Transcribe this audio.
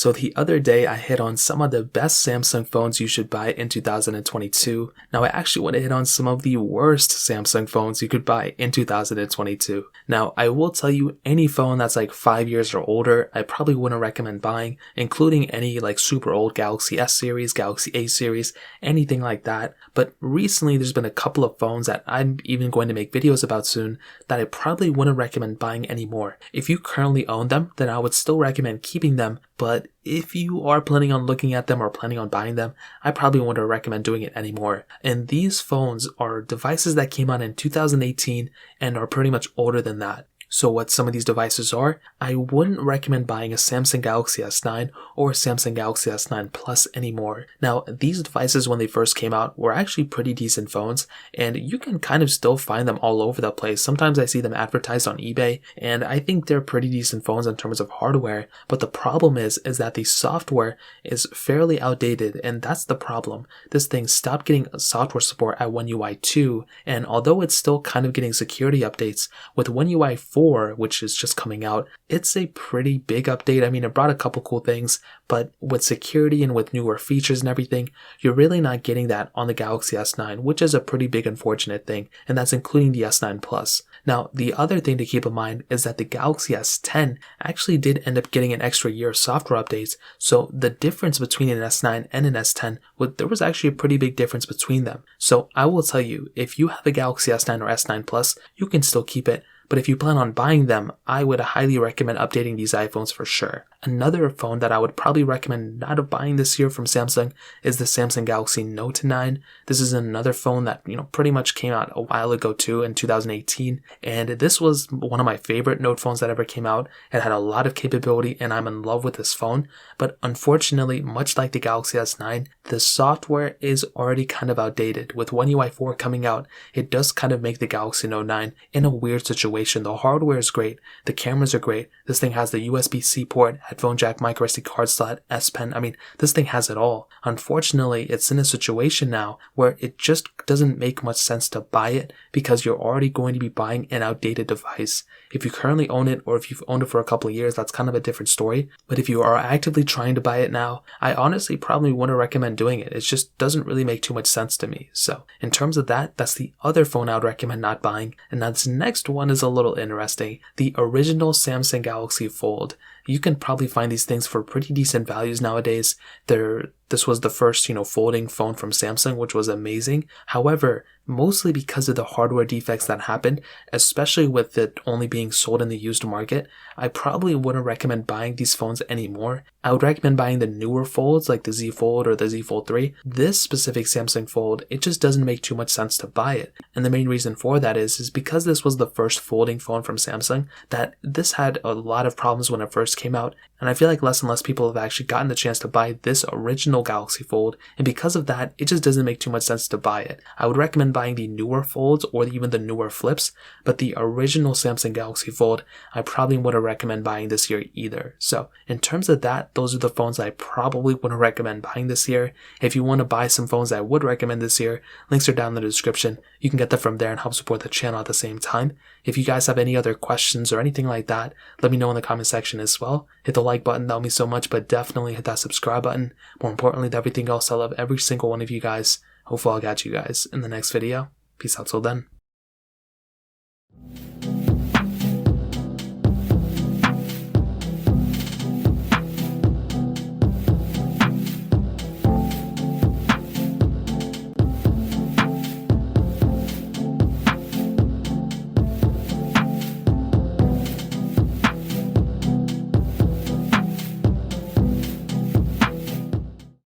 So the other day I hit on some of the best Samsung phones you should buy in 2022. Now I actually want to hit on some of the worst Samsung phones you could buy in 2022. Now I will tell you, any phone that's like 5 years or older, I probably wouldn't recommend buying, including any like super old Galaxy S series, Galaxy A series, anything like that. But recently there's been a couple of phones that I'm even going to make videos about soon that I probably wouldn't recommend buying anymore. If you currently own them, then I would still recommend keeping them, but if you are planning on looking at them or planning on buying them, I probably wouldn't recommend doing it anymore. And these phones are devices that came out in 2018 and are pretty much older than that. So what some of these devices are, I wouldn't recommend buying a Samsung Galaxy S9 or a Samsung Galaxy S9 Plus anymore. Now, these devices when they first came out were actually pretty decent phones, and you can kind of still find them all over the place. Sometimes I see them advertised on eBay, and I think they're pretty decent phones in terms of hardware, but the problem is that the software is fairly outdated, and that's the problem. This thing stopped getting software support at One UI 2, and although it's still kind of getting security updates, with One UI 4, which is just coming out, it's a pretty big update. I mean, it brought a couple cool things, but with security and with newer features and everything, you're really not getting that on the Galaxy S9, which is a pretty big unfortunate thing, and that's including the S9 Plus. Now, the other thing to keep in mind is that the Galaxy S10 actually did end up getting an extra year of software updates, so the difference between an S9 and an S10, there was actually a pretty big difference between them. So I will tell you, if you have a Galaxy S9 or S9 Plus, you can still keep it. But if you plan on buying them, I would highly recommend updating these iPhones for sure. Another phone that I would probably recommend not buying this year from Samsung is the Samsung Galaxy Note 9. This is another phone that, pretty much came out a while ago too, in 2018. And this was one of my favorite Note phones that ever came out. It had a lot of capability and I'm in love with this phone. But unfortunately, much like the Galaxy S9, the software is already kind of outdated. With One UI 4 coming out, it does kind of make the Galaxy Note 9 in a weird situation. The hardware is great, the cameras are great, this thing has the USB-C port, headphone jack, micro SD card slot, S Pen, I mean, this thing has it all. Unfortunately, it's in a situation now where it just doesn't make much sense to buy it because you're already going to be buying an outdated device. If you currently own it or if you've owned it for a couple of years, that's kind of a different story. But if you are actively trying to buy it now, I honestly probably wouldn't recommend doing it. It just doesn't really make too much sense to me. So in terms of that, that's the other phone I would recommend not buying. And now this next one is a little interesting. The original Samsung Galaxy Fold. You can probably find these things for pretty decent values nowadays. This was the first, folding phone from Samsung, which was amazing. However, mostly because of the hardware defects that happened, especially with it only being sold in the used market, I probably wouldn't recommend buying these phones anymore. I would recommend buying the newer folds like the Z Fold or the Z Fold 3. This specific Samsung Fold, it just doesn't make too much sense to buy it. And the main reason for that is because this was the first folding phone from Samsung, that this had a lot of problems when it first came out. And I feel like less and less people have actually gotten the chance to buy this original Galaxy Fold, and because of that, it just doesn't make too much sense to buy it. I would recommend buying the newer folds or even the newer flips, but the original Samsung Galaxy Fold, I probably wouldn't recommend buying this year either. So in terms of that, those are the phones I probably wouldn't recommend buying this year. If you want to buy some phones I would recommend this year, links are down in the description. You can get them from there and help support the channel at the same time. If you guys have any other questions or anything like that, let me know in the comment section as well. Hit the like button, that would mean so much, but definitely hit that subscribe button. More importantly than everything else, I love every single one of you guys. Hopefully I'll catch you guys in the next video. Peace out till then.